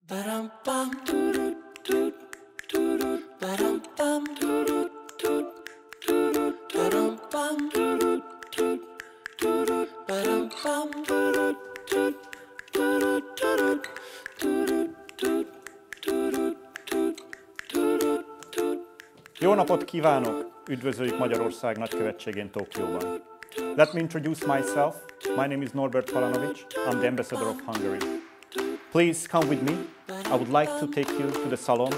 Jó napot kívánok! Üdvözöljük Magyarország nagykövetségén Tokióban. Let me introduce myself. My name is Norbert Palanovic. I'm the ambassador of Hungary. Please come with me. I would like to take you to the salon.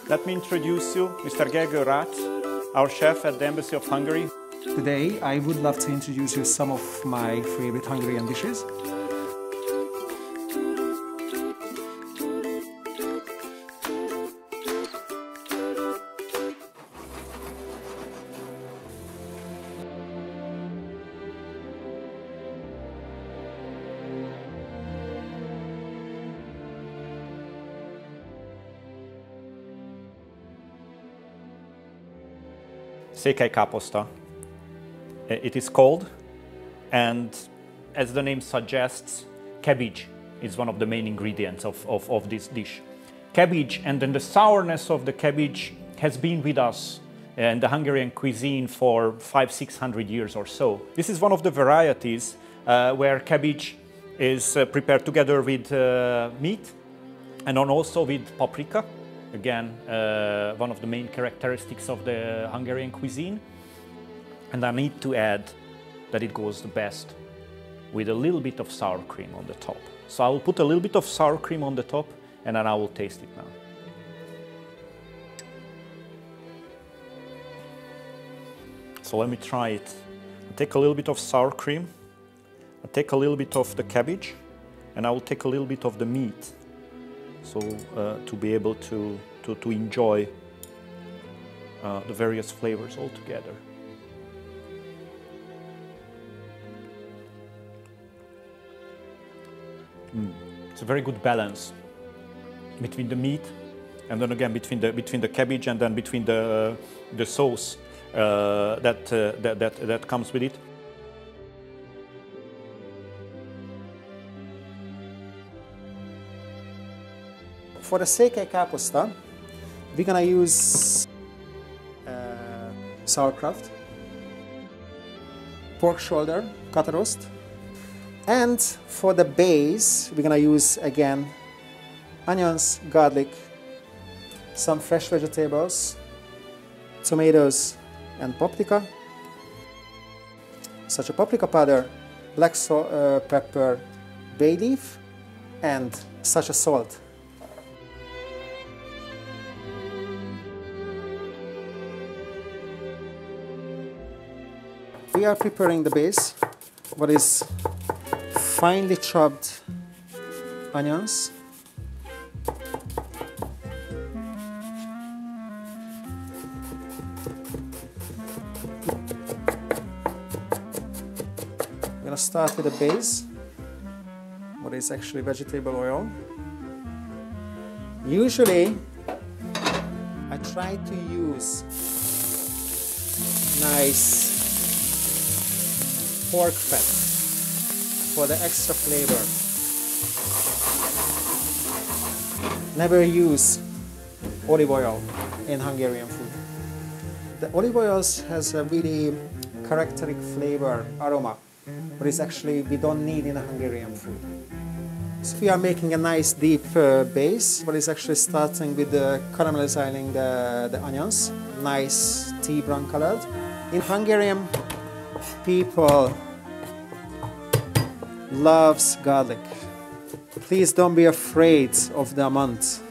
Let me introduce you Mr. Gergő Rácz, our chef at the Embassy of Hungary. Today I would love to introduce you some of my favorite Hungarian dishes. Székelykáposzta. It is cold, and as the name suggests, cabbage is one of the main ingredients of this dish. Cabbage, and then the sourness of the cabbage has been with us in the Hungarian cuisine for 500-600 years or so. This is one of the varieties where cabbage is prepared together with meat and also with paprika. Again, one of the main characteristics of the Hungarian cuisine. And I need to add that it goes the best with a little bit of sour cream on the top. So I will put a little bit of sour cream on the top and then I will taste it now. So let me try it. I'll take a little bit of sour cream, I'll take a little bit of the cabbage, and I will take a little bit of the meat. So to be able to enjoy the various flavors all together. It's a very good balance between the meat, and then again between the cabbage, and then between the sauce that comes with it. For the székelykáposzta, we're gonna use sauerkraut, pork shoulder, katarost. And for the base, we're gonna use again onions, garlic, some fresh vegetables, tomatoes, and paprika. Such a paprika powder, black pepper, bay leaf, and such a salt. We are preparing the base, what is finely chopped onions, I'm gonna start with the base, what is actually vegetable oil. Usually I try to use nice pork fat for the extra flavor. Never use olive oil in Hungarian food. The olive oil has a really characteristic flavor, aroma, but it's actually we don't need in a Hungarian food. So we are making a nice deep base, but it's actually starting with caramelizing the onions, nice tea brown colored. In Hungarian, people loves garlic. Please don't be afraid of the amount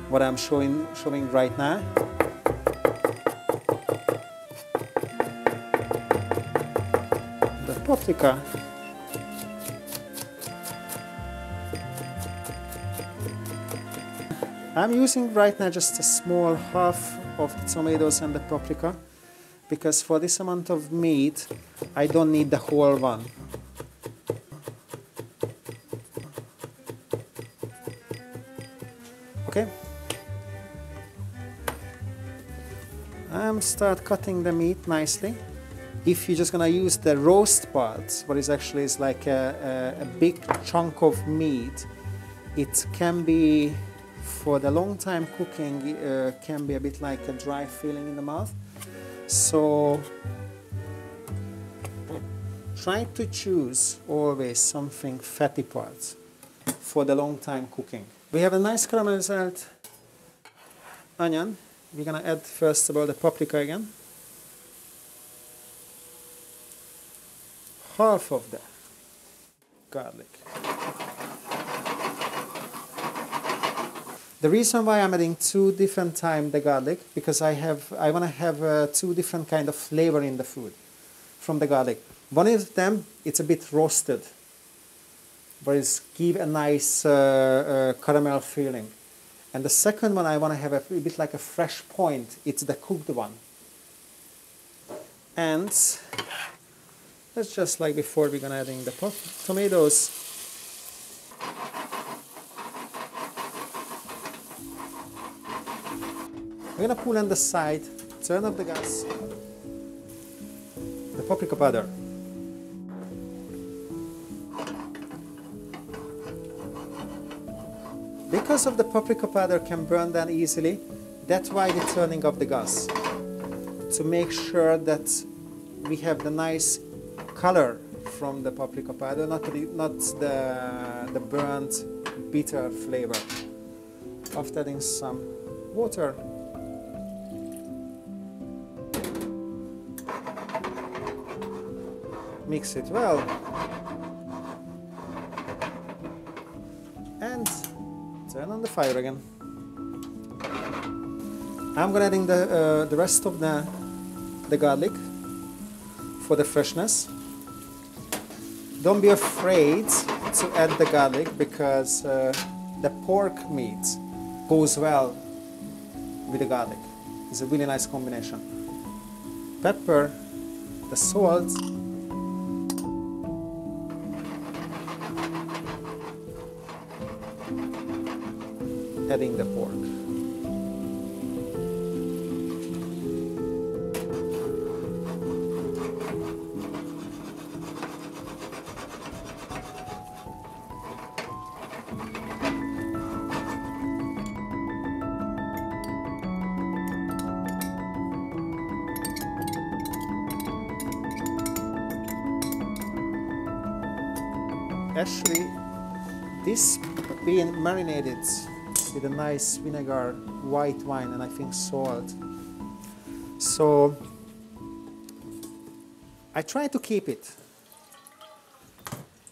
what I'm showing right now. The paprika. I'm using right now just a small half of the tomatoes and the paprika, because for this amount of meat I don't need the whole one. Okay. I'm start cutting the meat nicely. If you're just gonna use the roast part, what is actually is like a big chunk of meat, it can be, for the long time cooking, can be a bit like a dry feeling in the mouth. So try to choose always something fatty parts for the long time cooking. We have a nice caramelized onion. We're gonna add first of all the paprika again. Half of the garlic. The reason why I'm adding 2 different times the garlic, because I want to have 2 different kind of flavor in the food from the garlic. One of them, it's a bit roasted, but it's give a nice caramel feeling. And the second one, I want to have a bit like a fresh point. It's the cooked one. And that's just like before. We're gonna add in the tomatoes. We're gonna pull on the side, turn off the gas, the paprika powder. Because of the paprika powder can burn down easily, that's why we're turning off the gas, to make sure that we have the nice color from the paprika powder, not the burnt, bitter flavor. After adding some water, mix it well, and turn on the fire again. I'm gonna adding the rest of the garlic for the freshness. Don't be afraid to add the garlic, because the pork meat goes well with the garlic. It's a really nice combination. Pepper, the salt, adding the pork. Actually, this being marinated with a nice vinegar, white wine, and I think salt. So I try to keep it,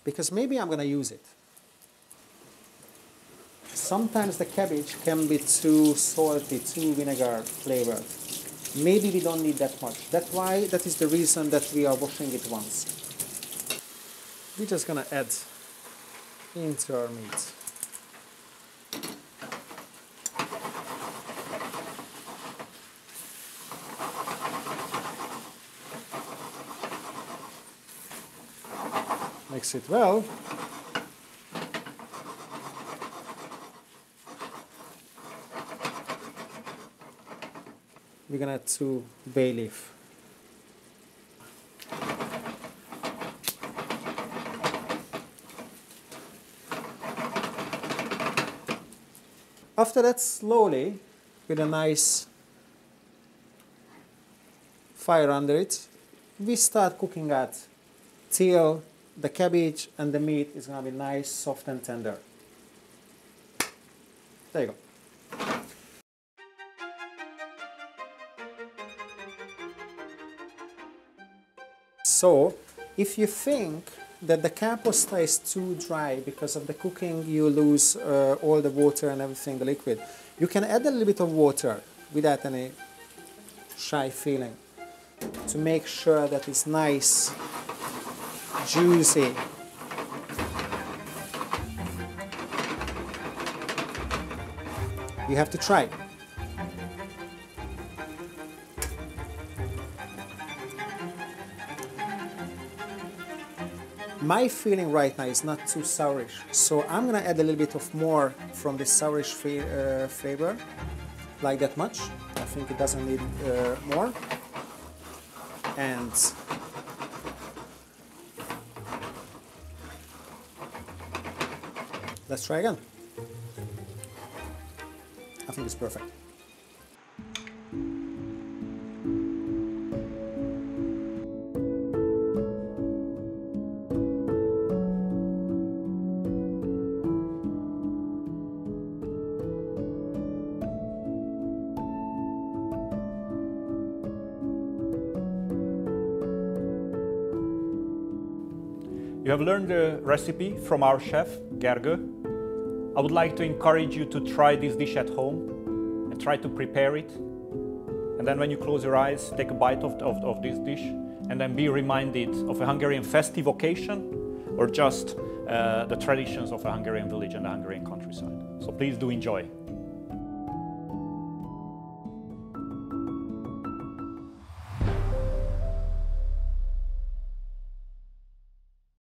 because maybe I'm going to use it. Sometimes the cabbage can be too salty, too vinegar flavored. Maybe we don't need that much. That is the reason that we are washing it once. We're just going to add into our meat. Mix it well. We're gonna add 2 bay leaf. After that, slowly, with a nice fire under it, we start cooking that till the cabbage and the meat is going to be nice, soft and tender. There you go. So, if you think that the caposta is too dry because of the cooking, you lose all the water and everything, the liquid, you can add a little bit of water without any shy feeling to make sure that it's nice, juicy. You have to try. My feeling right now is not too sourish, so I'm gonna add a little bit of more from the sourish flavor, like that much. I think it doesn't need more. And Let's try again. I think it's perfect. You have learned the recipe from our chef, Gergő. I would like to encourage you to try this dish at home and try to prepare it. And then when you close your eyes, take a bite of this dish and then be reminded of a Hungarian festive occasion or just the traditions of a Hungarian village and the Hungarian countryside. So please do enjoy.